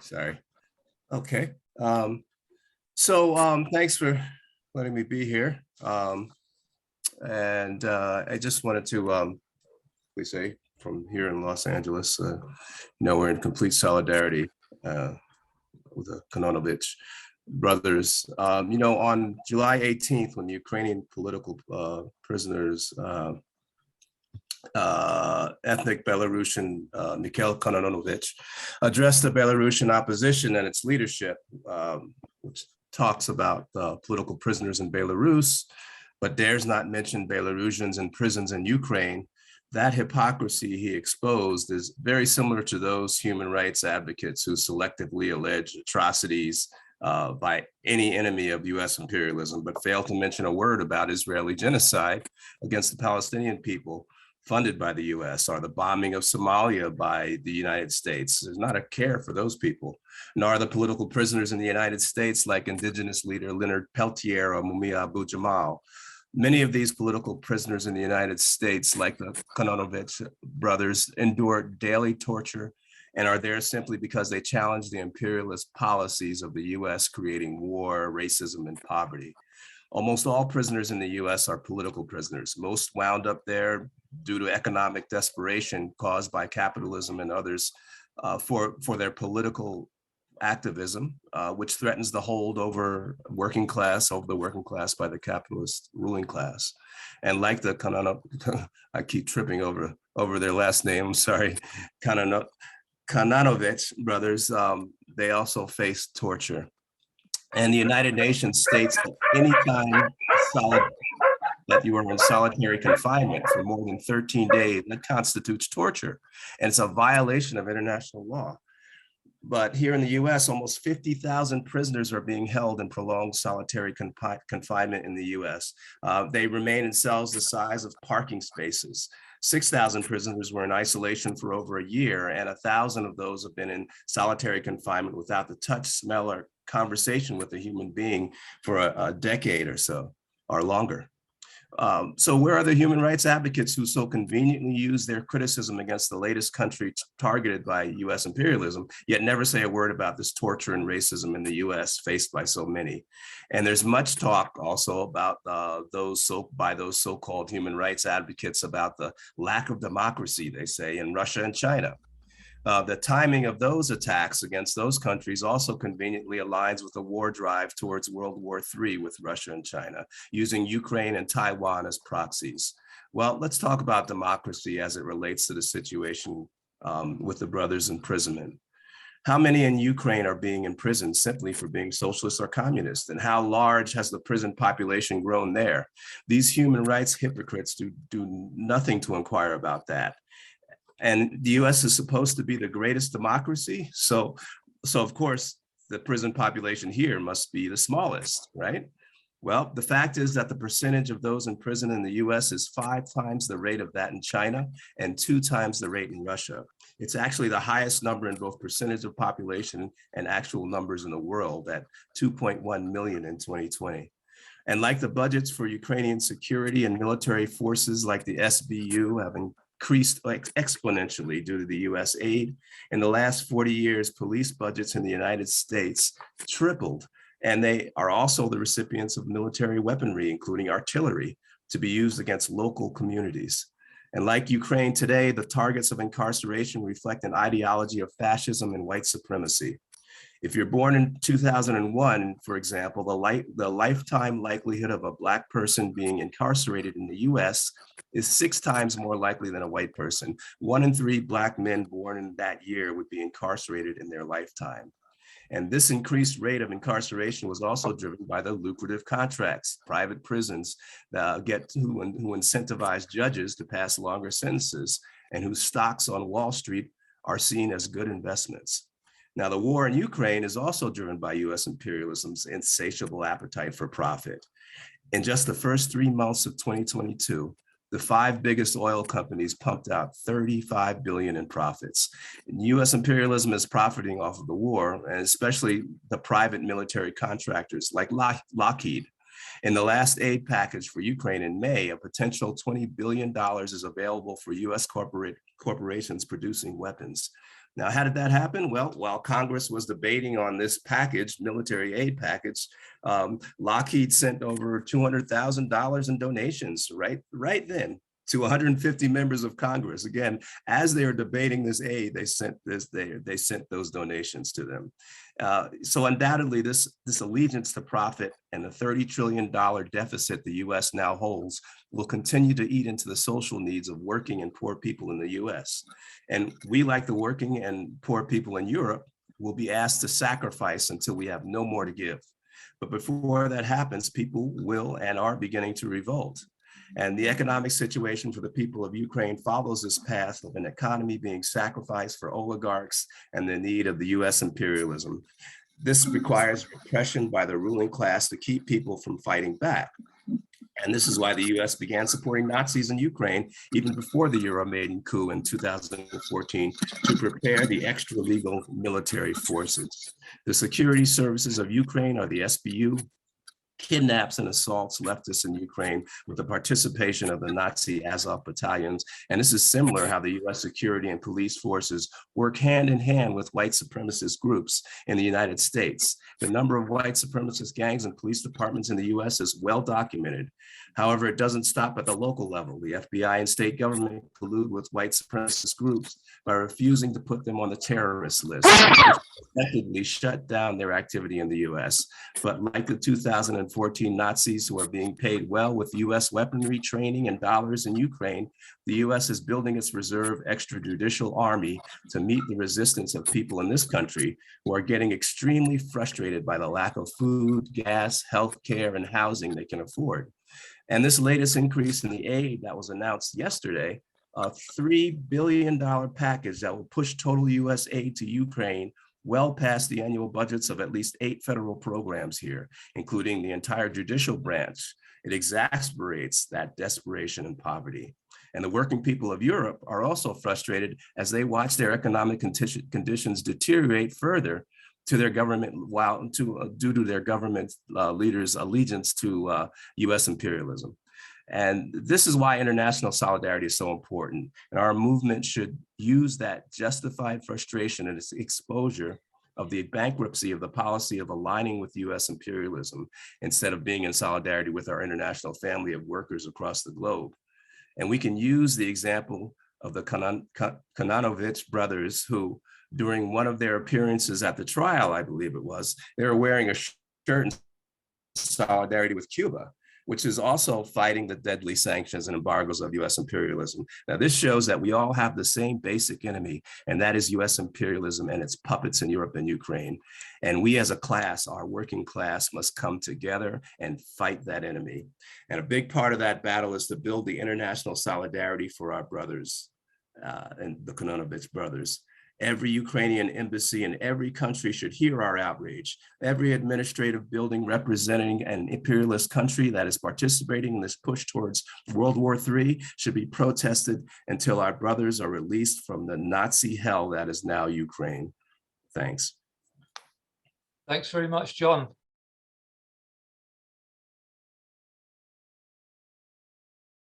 Sorry. Okay. Thanks for letting me be here. And I just wanted to we say from here in Los Angeles, we're in complete solidarity with the Kononovich brothers. On July 18th, when the Ukrainian political prisoners, ethnic Belarusian Mikhail Kononovich, addressed the Belarusian opposition and its leadership, which talks about political prisoners in Belarus, but dares not mention Belarusians in prisons in Ukraine. That hypocrisy he exposed is very similar to those human rights advocates who selectively allege atrocities by any enemy of US imperialism, but fail to mention a word about Israeli genocide against the Palestinian people funded by the US, or the bombing of Somalia by the United States. There's not a care for those people, nor the political prisoners in the United States like indigenous leader Leonard Peltier or Mumia Abu-Jamal. Many of these political prisoners in the United States, like the Kononovich brothers, endure daily torture and are there simply because they challenge the imperialist policies of the US, creating war, racism, and poverty. Almost all prisoners in the US are political prisoners, most wound up there due to economic desperation caused by capitalism and others for their political activism, which threatens the hold over the working class by the capitalist ruling class. And like the I keep tripping over their last name, I'm sorry, Kononovich brothers, they also face torture. And the United Nations states that anytime that you are in solitary confinement for more than 13 days, that constitutes torture. And it's a violation of international law. But here in the US, almost 50,000 prisoners are being held in prolonged solitary confinement in the US. They remain in cells the size of parking spaces. 6,000 prisoners were in isolation for over a year, and 1,000 of those have been in solitary confinement without the touch, smell, or conversation with a human being for a decade or so, or longer. So where are the human rights advocates who so conveniently use their criticism against the latest country targeted by US imperialism, yet never say a word about this torture and racism in the US faced by so many? And there's much talk also about those so-called human rights advocates about the lack of democracy, they say, in Russia and China. The timing of those attacks against those countries also conveniently aligns with the war drive towards World War III with Russia and China, using Ukraine and Taiwan as proxies. Well, let's talk about democracy as it relates to the situation with the brothers' imprisonment. How many in Ukraine are being imprisoned simply for being socialist or communist? And how large has the prison population grown there? These human rights hypocrites do nothing to inquire about that. And the US is supposed to be the greatest democracy. So of course, the prison population here must be the smallest, right? Well, the fact is that the percentage of those in prison in the US is 5 times the rate of that in China and 2 times the rate in Russia. It's actually the highest number in both percentage of population and actual numbers in the world at 2.1 million in 2020. And like the budgets for Ukrainian security and military forces like the SBU have increased exponentially due to the US aid. In the last 40 years, police budgets in the United States tripled, and they are also the recipients of military weaponry, including artillery, to be used against local communities. And like Ukraine today, the targets of incarceration reflect an ideology of fascism and white supremacy. If you're born in 2001, for example, the lifetime likelihood of a Black person being incarcerated in the US is 6 times more likely than a white person. 1 in 3 Black men born in that year would be incarcerated in their lifetime. And this increased rate of incarceration was also driven by the lucrative contracts private prisons who incentivize judges to pass longer sentences and whose stocks on Wall Street are seen as good investments. Now, the war in Ukraine is also driven by US imperialism's insatiable appetite for profit. In just the first 3 months of 2022, the 5 biggest oil companies pumped out $35 billion in profits. And US imperialism is profiting off of the war, and especially the private military contractors like Lockheed. In the last aid package for Ukraine in May, a potential $20 billion is available for US corporations producing weapons. Now, how did that happen? Well, while Congress was debating on this package, military aid package, Lockheed sent over $200,000 in donations right then to 150 members of Congress. Again, as they were debating this aid, they sent those donations to them. So undoubtedly, this allegiance to profit and the $30 trillion deficit the U.S. now holds will continue to eat into the social needs of working and poor people in the U.S. And we, like the working and poor people in Europe, will be asked to sacrifice until we have no more to give. But before that happens, people will and are beginning to revolt. And the economic situation for the people of Ukraine follows this path of an economy being sacrificed for oligarchs and the need of the US imperialism. This requires repression by the ruling class to keep people from fighting back. And this is why the US began supporting Nazis in Ukraine even before the Euromaidan coup in 2014 to prepare the extra-legal military forces. The security services of Ukraine are the SBU, kidnaps and assaults leftists in Ukraine with the participation of the Nazi Azov battalions. And this is similar how the US security and police forces work hand in hand with white supremacist groups in the United States. The number of white supremacist gangs and police departments in the US is well documented. However, it doesn't stop at the local level. The FBI and state government collude with white supremacist groups by refusing to put them on the terrorist list, which effectively shut down their activity in the US. But like the 2014 Nazis who are being paid well with US weaponry training and dollars in Ukraine, the US is building its reserve extrajudicial army to meet the resistance of people in this country who are getting extremely frustrated by the lack of food, gas, healthcare, and housing they can afford. And this latest increase in the aid that was announced yesterday, a $3 billion package that will push total US aid to Ukraine well past the annual budgets of at least 8 federal programs here, including the entire judicial branch. It exasperates that desperation and poverty. And the working people of Europe are also frustrated as they watch their economic conditions deteriorate further to their government, due to their government leaders' allegiance to US imperialism. And this is why international solidarity is so important. And our movement should use that justified frustration and its exposure of the bankruptcy of the policy of aligning with US imperialism instead of being in solidarity with our international family of workers across the globe. And we can use the example of the Kononovich brothers who, during one of their appearances at the trial, I believe it was, they were wearing a shirt in solidarity with Cuba, which is also fighting the deadly sanctions and embargoes of US imperialism. Now, this shows that we all have the same basic enemy, and that is US imperialism and its puppets in Europe and Ukraine. And we as a class, our working class, must come together and fight that enemy. And a big part of that battle is to build the international solidarity for our brothers and the Kononovich brothers. Every Ukrainian embassy in every country should hear our outrage. Every administrative building representing an imperialist country that is participating in this push towards World War III should be protested until our brothers are released from the Nazi hell that is now Ukraine. Thanks. Thanks very much, John.